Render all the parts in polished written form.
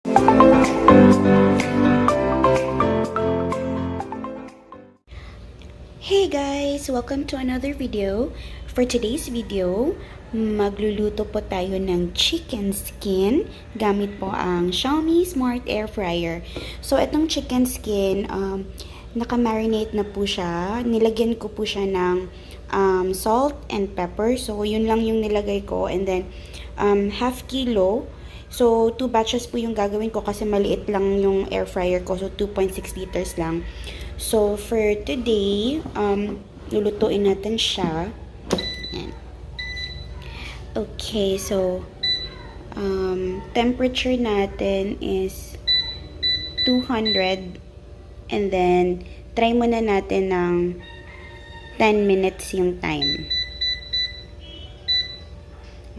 Hey guys! Welcome to another video. For today's video, magluluto po tayo ng chicken skin gamit po ang XiaoMi Smart Air Fryer. So, itong chicken skin, naka-marinate na po siya. Nilagyan ko po siya ng salt and pepper. So, yun lang yung nilagay ko. And then, half kilo. So, 2 batches po yung gagawin ko kasi maliit lang yung air fryer ko. So, 2.6 liters lang. So, for today, lulutuin natin siya. Ayan. Okay, so, temperature natin is 200. And then, try muna natin ng 10 minutes yung time.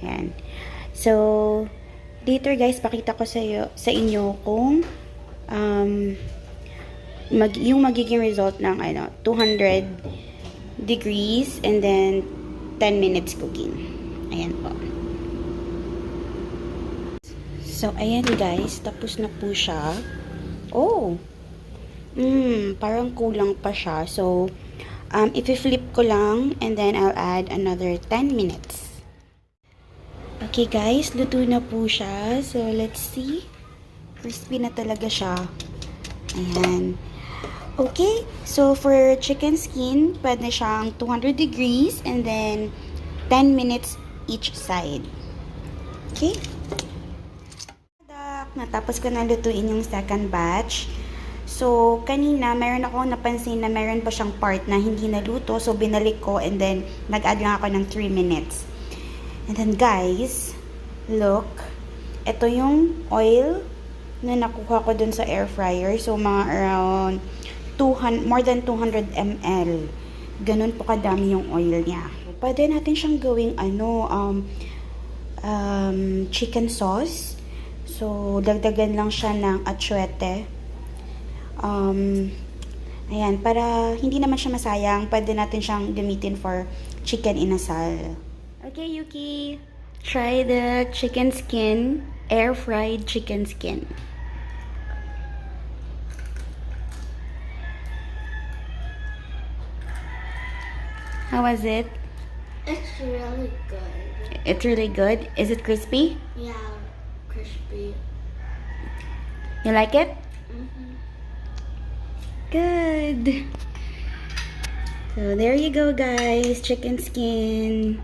Ayan. So, later guys, pakita ko sa inyo kung yung magiging result ng 200 degrees and then 10 minutes cooking. Ayan po. So, ayan guys, tapos na po siya. Oh! Parang kulang pa siya. So, i-flip ko lang and then I'll add another 10 minutes. Okay guys, luto na po siya. So, let's see. Crispy na talaga siya. Ayan. Okay, so for chicken skin, pwede siyang 200 degrees and then 10 minutes each side. Okay? Natapos ko na lutuin yung second batch. So, kanina, mayroon ako napansin na mayroon pa siyang part na hindi naluto. So, binalik ko and then nag-add lang ako ng 3 minutes. And then, guys, look. Ito yung oil na nakuha ko dun sa air fryer. So, mga around more than 200 ml. Ganun po kadami yung oil niya. Pwede natin siyang gawing chicken sauce. So, dagdagan lang siya ng atsuete. Ayan, para hindi naman siya masayang, pwede natin siyang gamitin for chicken inasal. Okay, Yuki. Try the chicken skin, air-fried chicken skin. How was it? It's really good. It's really good. Is it crispy? Yeah, crispy. You like it? Mm-hmm. Good. So there you go guys, chicken skin.